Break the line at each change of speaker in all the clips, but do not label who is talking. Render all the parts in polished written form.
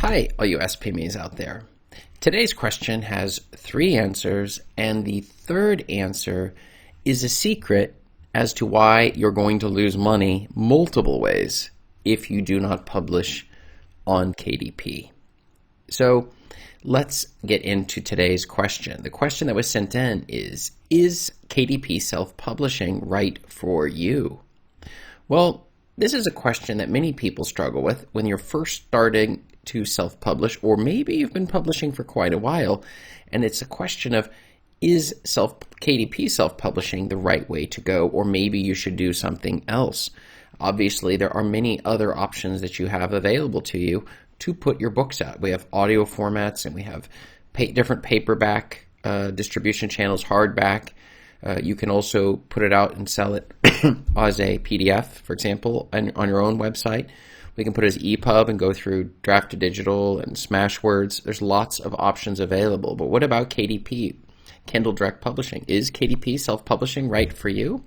Hi, all you SPMEs out there. Today's question has 3 answers, and the third answer is a secret as to why you're going to lose money multiple ways if you do not publish on KDP. So let's get into today's question. The question that was sent in is KDP Self Publishing right for you? Well, this is a question that many people struggle with when you're first starting to self-publish, or maybe you've been publishing for quite a while, and it's a question of, is KDP self-publishing the right way to go, or maybe you should do something else? Obviously, there are many other options that you have available to you to put your books out. We have audio formats, and we have different paperback distribution channels, hardback. You can also put it out and sell it as a PDF, for example, on your own website. We can put it as EPUB and go through draft to digital and Smashwords. There's lots of options available. But what about KDP, Kindle Direct Publishing? Is KDP self-publishing right for you?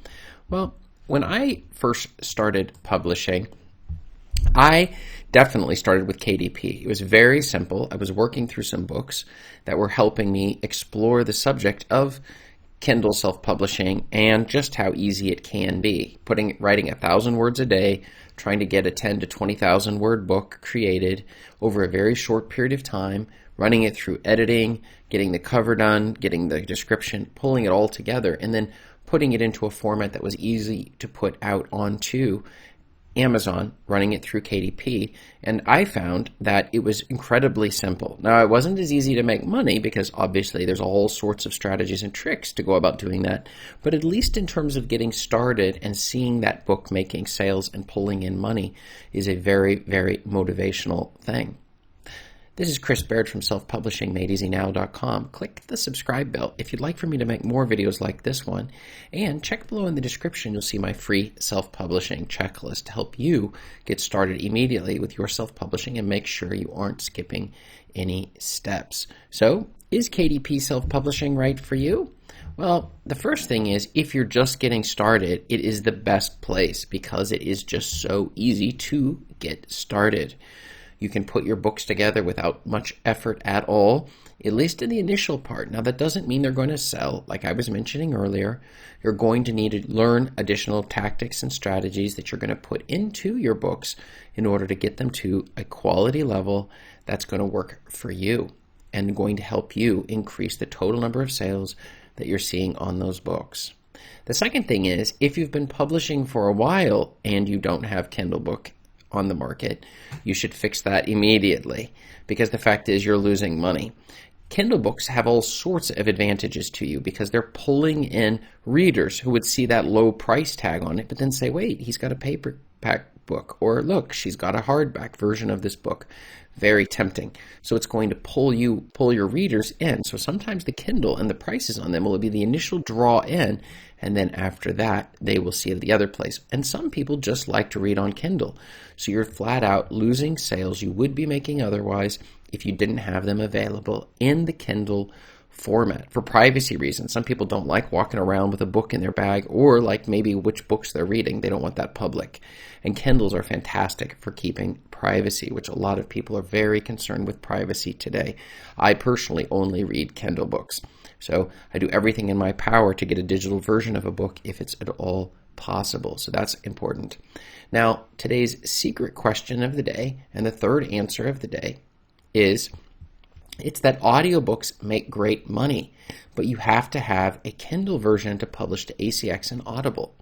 Well, when I first started publishing, I definitely started with KDP. It was very simple. I was working through some books that were helping me explore the subject of Kindle self-publishing and just how easy it can be. Writing 1,000 words a day, trying to get a 10 to 20,000 word book created over a very short period of time, running it through editing, getting the cover done, getting the description, pulling it all together, and then putting it into a format that was easy to put out onto Amazon, running it through KDP, and I found that it was incredibly simple. Now, it wasn't as easy to make money because obviously there's all sorts of strategies and tricks to go about doing that, but at least in terms of getting started and seeing that book making sales and pulling in money is a very, very motivational thing. This is Chris Baird from selfpublishingmadeeasynow.com. Click the subscribe bell if you'd like for me to make more videos like this one. And check below in the description, you'll see my free self-publishing checklist to help you get started immediately with your self-publishing and make sure you aren't skipping any steps. So, is KDP self-publishing right for you? Well, the first thing is, if you're just getting started, it is the best place because it is just so easy to get started. You can put your books together without much effort at all, at least in the initial part. Now, that doesn't mean they're going to sell. Like I was mentioning earlier, you're going to need to learn additional tactics and strategies that you're going to put into your books in order to get them to a quality level that's going to work for you and going to help you increase the total number of sales that you're seeing on those books. The second thing is, if you've been publishing for a while and you don't have Kindle book on the market, you should fix that immediately because the fact is you're losing money. Kindle books have all sorts of advantages to you because they're pulling in readers who would see that low price tag on it but then say, wait, he's got a paperback book, or look, she's got a hardback version of this book. Very tempting. So it's going to pull your readers in. So sometimes the Kindle and the prices on them will be the initial draw in, and then after that, they will see the other place. And some people just like to read on Kindle. So you're flat out losing sales you would be making otherwise if you didn't have them available in the Kindle format for privacy reasons. Some people don't like walking around with a book in their bag, or like maybe which books they're reading. They don't want that public. And Kindles are fantastic for keeping privacy, which a lot of people are very concerned with privacy today. I personally only read Kindle books. So I do everything in my power to get a digital version of a book if it's at all possible. So that's important. Now, today's secret question of the day and the third answer of the day is, it's that audiobooks make great money, but you have to have a Kindle version to publish to ACX and Audible.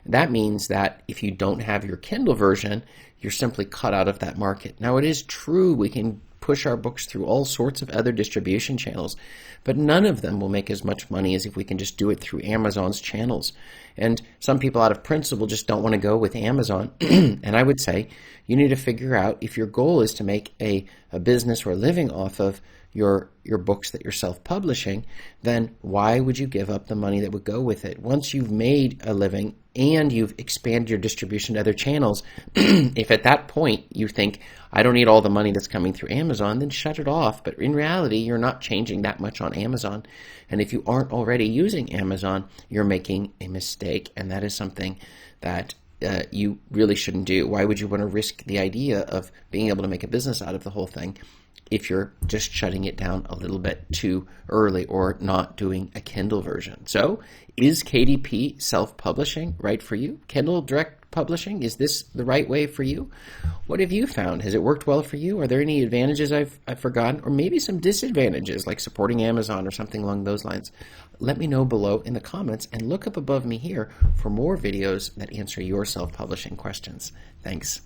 That means that if you don't have your Kindle version, you're simply cut out of that market. Now, it is true we can push our books through all sorts of other distribution channels, but none of them will make as much money as if we can just do it through Amazon's channels. And some people out of principle just don't want to go with Amazon. And I would say you need to figure out, if your goal is to make a business or a living off of your books that you're self-publishing, then why would you give up the money that would go with it? Once you've made a living and you've expanded your distribution to other channels, if at that point you think, I don't need all the money that's coming through Amazon, then shut it off. But in reality, you're not changing that much on Amazon. And if you aren't already using Amazon, you're making a mistake. And that is something that you really shouldn't do. Why would you want to risk the idea of being able to make a business out of the whole thing if you're just shutting it down a little bit too early or not doing a Kindle version? So is KDP Self Publishing right for you? Kindle Direct Publishing, is this the right way for you? What have you found? Has it worked well for you? Are there any advantages I've forgotten, or maybe some disadvantages like supporting Amazon or something along those lines? Let me know below in the comments, and look up above me here for more videos that answer your self-publishing questions. Thanks.